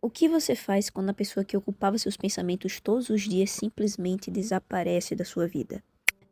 O que você faz quando a pessoa que ocupava seus pensamentos todos os dias simplesmente desaparece da sua vida?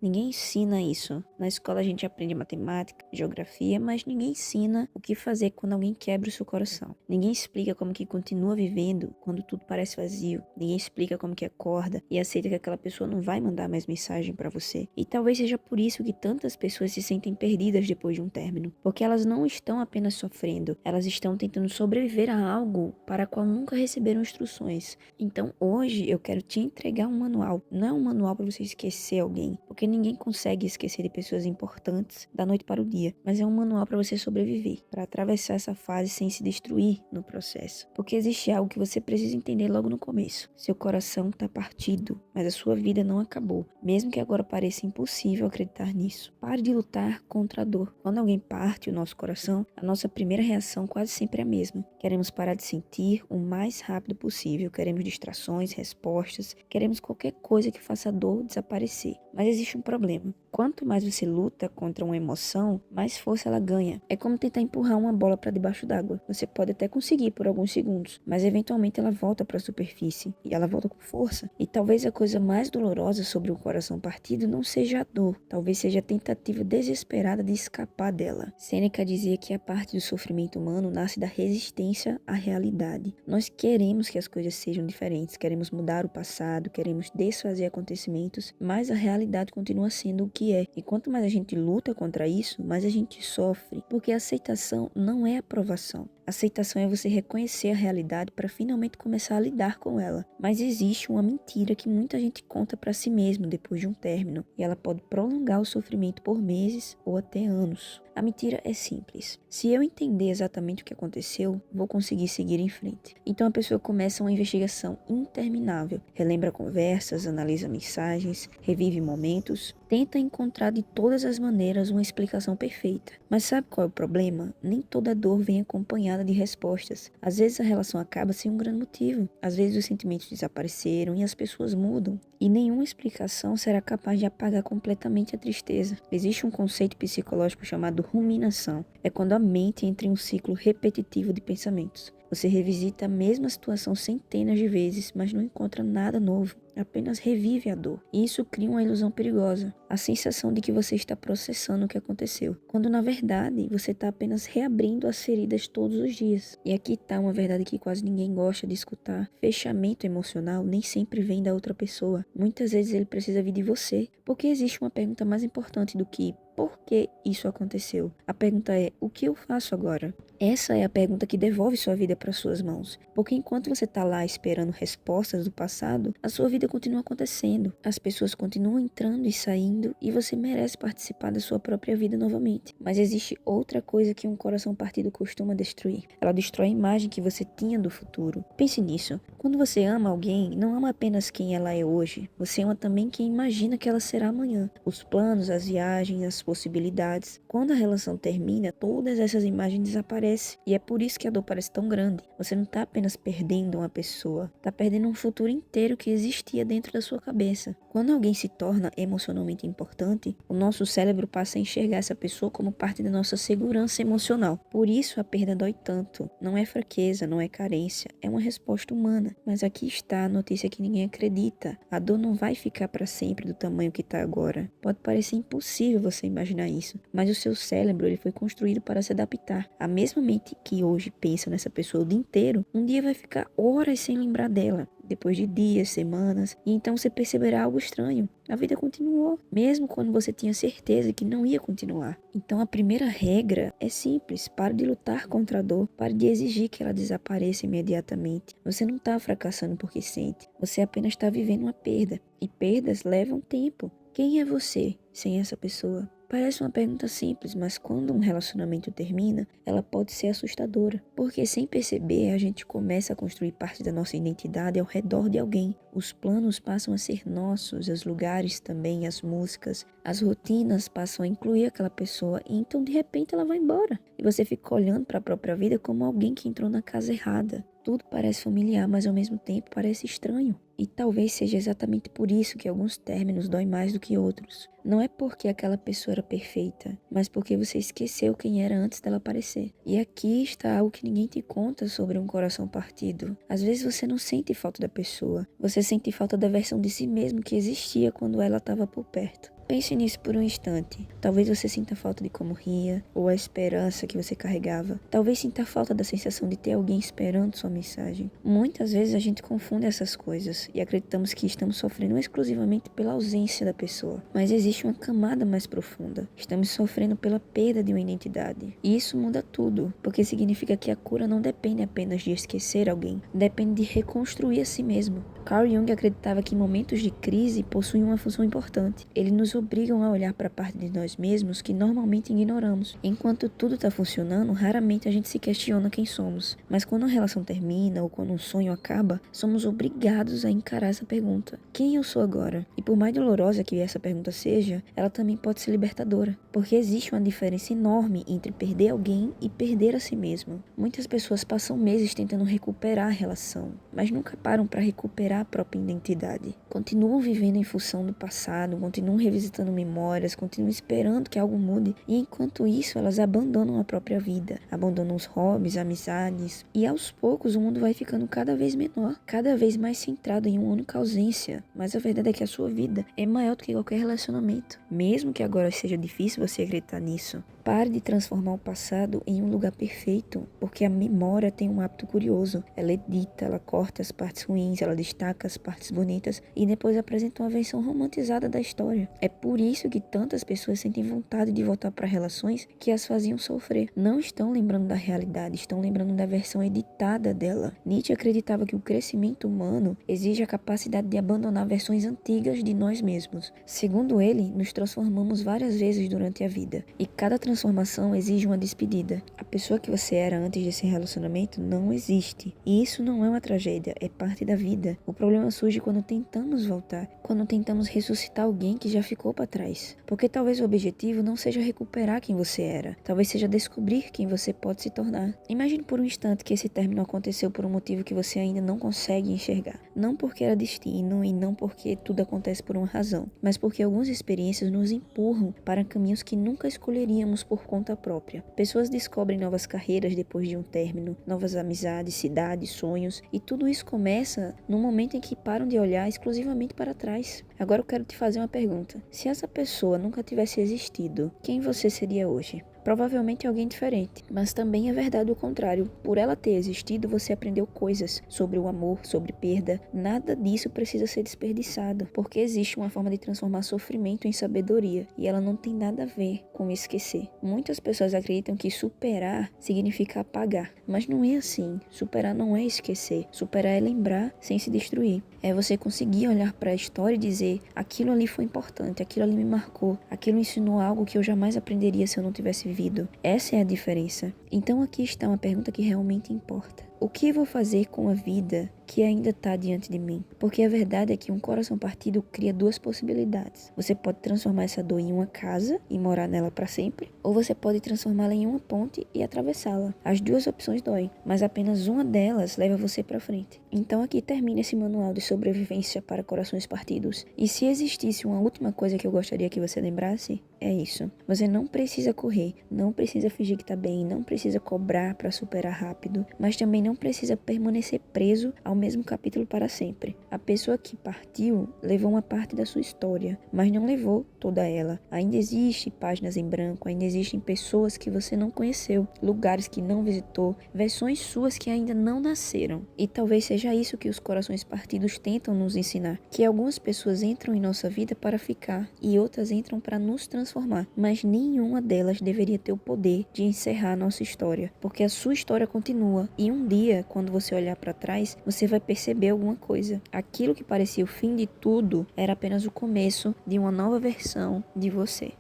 Ninguém ensina isso. Na escola a gente aprende matemática, geografia, mas ninguém ensina o que fazer quando alguém quebra o seu coração. Ninguém explica como que continua vivendo quando tudo parece vazio. Ninguém explica como que acorda e aceita que aquela pessoa não vai mandar mais mensagem pra você. E talvez seja por isso que tantas pessoas se sentem perdidas depois de um término, porque elas não estão apenas sofrendo, elas estão tentando sobreviver a algo para o qual nunca receberam instruções. Então hoje eu quero te entregar um manual. Não é um manual para você esquecer alguém, porque ninguém consegue esquecer de pessoas importantes da noite para o dia, mas é um manual para você sobreviver, para atravessar essa fase sem se destruir no processo. Porque existe algo que você precisa entender logo no começo. Seu coração está partido, mas a sua vida não acabou, mesmo que agora pareça impossível acreditar nisso. Pare de lutar contra a dor. Quando alguém parte o nosso coração, a nossa primeira reação quase sempre é a mesma. Queremos parar de sentir o mais rápido possível, queremos distrações, respostas, queremos qualquer coisa que faça a dor desaparecer. Mas existe um problema. Quanto mais você luta contra uma emoção, mais força ela ganha. É como tentar empurrar uma bola para debaixo d'água. Você pode até conseguir por alguns segundos, mas eventualmente ela volta para a superfície e ela volta com força. E talvez a coisa mais dolorosa sobre o coração partido não seja a dor, talvez seja a tentativa desesperada de escapar dela. Sêneca dizia que a parte do sofrimento humano nasce da resistência à realidade. Nós queremos que as coisas sejam diferentes, queremos mudar o passado, queremos desfazer acontecimentos, mas a realidade continua sendo o que é. E quanto mais a gente luta contra isso, mais a gente sofre, porque a aceitação não é aprovação. Aceitação é você reconhecer a realidade para finalmente começar a lidar com ela. Mas existe uma mentira que muita gente conta para si mesmo depois de um término, e ela pode prolongar o sofrimento por meses ou até anos. A mentira é simples. Se eu entender exatamente o que aconteceu, vou conseguir seguir em frente. Então a pessoa começa uma investigação interminável, relembra conversas, analisa mensagens, revive momentos, tenta encontrar de todas as maneiras uma explicação perfeita. Mas sabe qual é o problema? Nem toda dor vem acompanhada de respostas. Às vezes a relação acaba sem um grande motivo. Às vezes os sentimentos desapareceram e as pessoas mudam. E nenhuma explicação será capaz de apagar completamente a tristeza. Existe um conceito psicológico chamado ruminação. É quando a mente entra em um ciclo repetitivo de pensamentos. Você revisita a mesma situação centenas de vezes, mas não encontra nada novo. Apenas revive a dor. E isso cria uma ilusão perigosa. A sensação de que você está processando o que aconteceu. Quando na verdade você está apenas reabrindo as feridas todos os dias. E aqui está uma verdade que quase ninguém gosta de escutar. Fechamento emocional nem sempre vem da outra pessoa. Muitas vezes ele precisa vir de você. Porque existe uma pergunta mais importante do que por que isso aconteceu? A pergunta é: o que eu faço agora? Essa é a pergunta que devolve sua vida para suas mãos. Porque enquanto você está lá esperando respostas do passado, a sua vida continua acontecendo. As pessoas continuam entrando e saindo e você merece participar da sua própria vida novamente. Mas existe outra coisa que um coração partido costuma destruir. Ela destrói a imagem que você tinha do futuro. Pense nisso. Quando você ama alguém, não ama apenas quem ela é hoje. Você ama também quem imagina que ela será amanhã. Os planos, as viagens, as possibilidades. Quando a relação termina, todas essas imagens desaparecem. E é por isso que a dor parece tão grande. Você não está apenas perdendo uma pessoa, está perdendo um futuro inteiro que existia dentro da sua cabeça. Quando alguém se torna emocionalmente importante, o nosso cérebro passa a enxergar essa pessoa como parte da nossa segurança emocional. Por isso a perda dói tanto. Não é fraqueza, não é carência, é uma resposta humana. Mas aqui está a notícia que ninguém acredita. A dor não vai ficar para sempre do tamanho que está agora. Pode parecer impossível você imaginar isso, mas o seu cérebro ele foi construído para se adaptar. A mesma mente que hoje pensa nessa pessoa o dia inteiro, um dia vai ficar horas sem lembrar dela. Depois de dias, semanas, e então você perceberá algo estranho. A vida continuou, mesmo quando você tinha certeza que não ia continuar. Então a primeira regra é simples: pare de lutar contra a dor, pare de exigir que ela desapareça imediatamente. Você não está fracassando porque sente, você apenas está vivendo uma perda. E perdas levam tempo. Quem é você sem essa pessoa? Parece uma pergunta simples, mas quando um relacionamento termina, ela pode ser assustadora. Porque sem perceber, a gente começa a construir parte da nossa identidade ao redor de alguém. Os planos passam a ser nossos, os lugares também, as músicas, as rotinas passam a incluir aquela pessoa e então de repente ela vai embora. E você fica olhando para a própria vida como alguém que entrou na casa errada. Tudo parece familiar, mas ao mesmo tempo parece estranho. E talvez seja exatamente por isso que alguns términos doem mais do que outros. Não é porque aquela pessoa era perfeita, mas porque você esqueceu quem era antes dela aparecer. E aqui está algo que ninguém te conta sobre um coração partido. Às vezes você não sente falta da pessoa, você sente falta da versão de si mesmo que existia quando ela estava por perto. Pense nisso por um instante. Talvez você sinta falta de como ria, ou a esperança que você carregava. Talvez sinta falta da sensação de ter alguém esperando sua mensagem. Muitas vezes a gente confunde essas coisas e acreditamos que estamos sofrendo exclusivamente pela ausência da pessoa. Mas existe uma camada mais profunda. Estamos sofrendo pela perda de uma identidade. E isso muda tudo, porque significa que a cura não depende apenas de esquecer alguém, depende de reconstruir a si mesmo. Carl Jung acreditava que momentos de crise possuem uma função importante. Eles nos obrigam a olhar para a parte de nós mesmos que normalmente ignoramos. Enquanto tudo está funcionando, raramente a gente se questiona quem somos. Mas quando uma relação termina ou quando um sonho acaba, somos obrigados a encarar essa pergunta. Quem eu sou agora? E por mais dolorosa que essa pergunta seja, ela também pode ser libertadora. Porque existe uma diferença enorme entre perder alguém e perder a si mesmo. Muitas pessoas passam meses tentando recuperar a relação, mas nunca param para recuperar a própria identidade. Continuam vivendo em função do passado, continuam revisitando memórias, continuam esperando que algo mude, e enquanto isso elas abandonam a própria vida, abandonam os hobbies, amizades, e aos poucos o mundo vai ficando cada vez menor, cada vez mais centrado em uma única ausência. Mas a verdade é que a sua vida é maior do que qualquer relacionamento, mesmo que agora seja difícil você acreditar nisso. Pare de transformar o passado em um lugar perfeito, porque a memória tem um hábito curioso. Ela edita, ela corta as partes ruins, ela destaca as partes bonitas e depois apresenta uma versão romantizada da história. É por isso que tantas pessoas sentem vontade de voltar para relações que as faziam sofrer. Não estão lembrando da realidade, estão lembrando da versão editada dela. Nietzsche acreditava que o crescimento humano exige a capacidade de abandonar versões antigas de nós mesmos. Segundo ele, nos transformamos várias vezes durante a vida, e cada transformação exige uma despedida. A pessoa que você era antes desse relacionamento não existe. E isso não é uma tragédia, é parte da vida. O problema surge quando tentamos voltar, quando tentamos ressuscitar alguém que já ficou para trás. Porque talvez o objetivo não seja recuperar quem você era, talvez seja descobrir quem você pode se tornar. Imagine por um instante que esse término aconteceu por um motivo que você ainda não consegue enxergar. Não porque era destino e não porque tudo acontece por uma razão, mas porque algumas experiências nos empurram para caminhos que nunca escolheríamos por conta própria. Pessoas descobrem novas carreiras depois de um término, novas amizades, cidades, sonhos, e tudo isso começa no momento em que param de olhar exclusivamente para trás. Agora eu quero te fazer uma pergunta. Se essa pessoa nunca tivesse existido, quem você seria hoje? Provavelmente alguém diferente, mas também é verdade o contrário. Por ela ter existido, você aprendeu coisas sobre o amor, sobre perda. Nada disso precisa ser desperdiçado, porque existe uma forma de transformar sofrimento em sabedoria, e ela não tem nada a ver com esquecer. Muitas pessoas acreditam que superar significa apagar, mas não é assim. Superar não é esquecer. Superar é lembrar sem se destruir. É você conseguir olhar para a história e dizer: aquilo ali foi importante, aquilo ali me marcou, aquilo ensinou algo que eu jamais aprenderia se eu não tivesse vivido. Essa é a diferença. Então aqui está uma pergunta que realmente importa. O que vou fazer com a vida que ainda está diante de mim? Porque a verdade é que um coração partido cria duas possibilidades. Você pode transformar essa dor em uma casa e morar nela para sempre, ou você pode transformá-la em uma ponte e atravessá-la. As duas opções doem, mas apenas uma delas leva você para frente. Então aqui termina esse manual de sobrevivência para corações partidos. E se existisse uma última coisa que eu gostaria que você lembrasse, é isso. Você não precisa correr, não precisa fingir que tá bem, não precisa cobrar para superar rápido, mas também não precisa permanecer preso ao mesmo capítulo para sempre. A pessoa que partiu levou uma parte da sua história, mas não levou toda ela. Ainda existem páginas em branco, ainda existem pessoas que você não conheceu, lugares que não visitou, versões suas que ainda não nasceram. E talvez seja isso que os corações partidos tentam nos ensinar, que algumas pessoas entram em nossa vida para ficar e outras entram para nos transformar, mas nenhuma delas deveria ter o poder de encerrar nossa história, porque a sua história continua, e um dia, quando você olhar para trás, você vai perceber alguma coisa. Aquilo que parecia o fim de tudo era apenas o começo de uma nova versão de você.